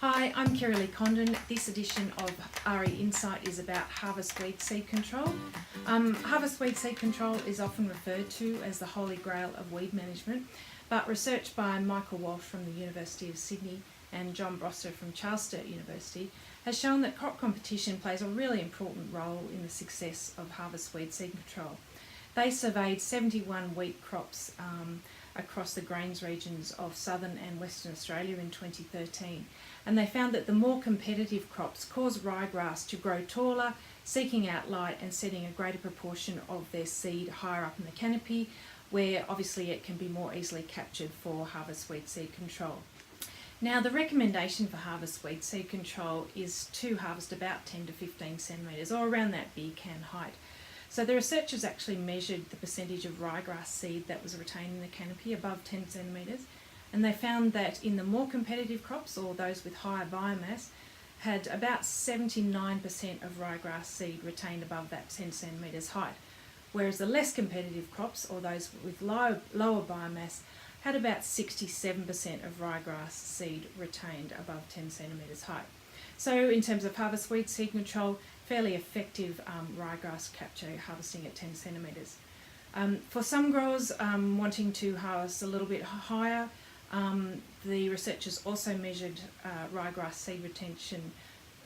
Hi, I'm Kerry Lee Condon. This edition of AHRI Insight is about harvest weed seed control. Harvest weed seed control is often referred to as the holy grail of weed management, but research by Michael Walsh from the University of Sydney and John Broster from Charles Sturt University has shown that crop competition plays a really important role in the success of harvest weed seed control. They surveyed 71 wheat crops across the grains regions of southern and western Australia in 2013, and they found that the more competitive crops cause ryegrass to grow taller, seeking out light and setting a greater proportion of their seed higher up in the canopy, where obviously it can be more easily captured for harvest weed seed control. Now, the recommendation for harvest weed seed control is to harvest about 10 to 15 centimetres, or around that beer can height. So the researchers actually measured the percentage of ryegrass seed that was retained in the canopy above 10 centimetres, and they found that in the more competitive crops, or those with higher biomass, had about 79% of ryegrass seed retained above that 10 centimetres height, whereas the less competitive crops, or those with lower biomass, had about 67% of ryegrass seed retained above 10 centimetres height. So in terms of harvest weed seed control, fairly effective ryegrass capture harvesting at 10 centimetres. For some growers wanting to harvest a little bit higher, the researchers also measured ryegrass seed retention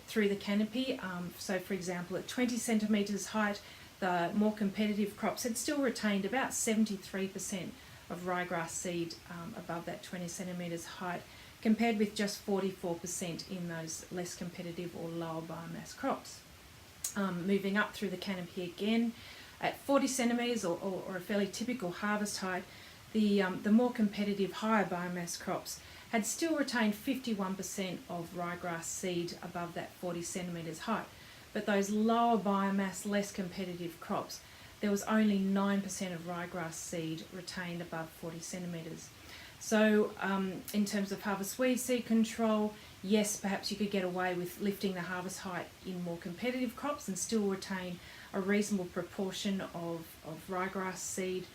through the canopy. So for example, at 20 centimetres height, the more competitive crops had still retained about 73% of ryegrass seed above that 20 centimetres height, compared with just 44% in those less competitive or lower biomass crops. Moving up through the canopy again, at 40 centimetres or a fairly typical harvest height, the more competitive higher biomass crops had still retained 51% of ryegrass seed above that 40 centimetres height, but those lower biomass, less competitive crops, there was only 9% of ryegrass seed retained above 40 centimetres. So in terms of harvest weed seed control, yes, perhaps you could get away with lifting the harvest height in more competitive crops and still retain a reasonable proportion of ryegrass seed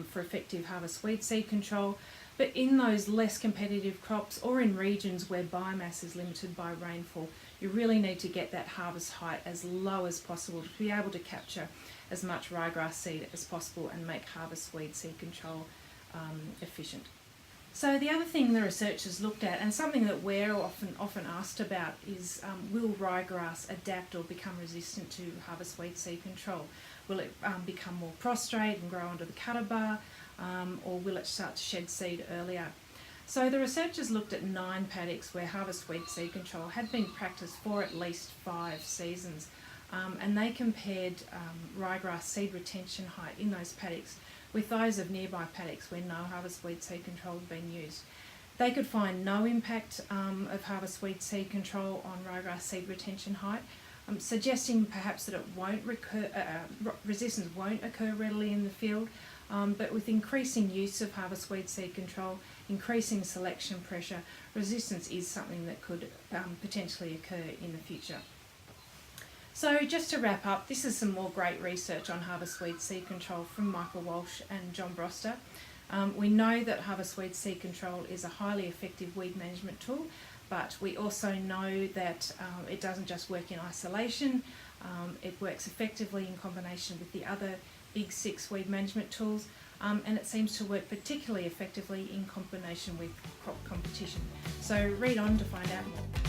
for effective harvest weed seed control. But in those less competitive crops, or in regions where biomass is limited by rainfall, you really need to get that harvest height as low as possible to be able to capture as much ryegrass seed as possible and make harvest weed seed control efficient. So the other thing the researchers looked at, and something that we're often asked about, is will ryegrass adapt or become resistant to harvest weed seed control? Will it become more prostrate and grow onto the cutter bar, or will it start to shed seed earlier? So the researchers looked at 9 paddocks where harvest weed seed control had been practiced for at least 5 seasons, and they compared ryegrass seed retention height in those paddocks with those of nearby paddocks where no harvest weed seed control had been used. They could find no impact of harvest weed seed control on ryegrass seed retention height, suggesting perhaps that it won't resistance won't occur readily in the field, but with increasing use of harvest weed seed control, increasing selection pressure, resistance is something that could potentially occur in the future. So just to wrap up, this is some more great research on harvest weed seed control from Michael Walsh and John Broster. We know that harvest weed seed control is a highly effective weed management tool, but we also know that it doesn't just work in isolation. It works effectively in combination with the other big 6 weed management tools, and it seems to work particularly effectively in combination with crop competition. So read on to find out more.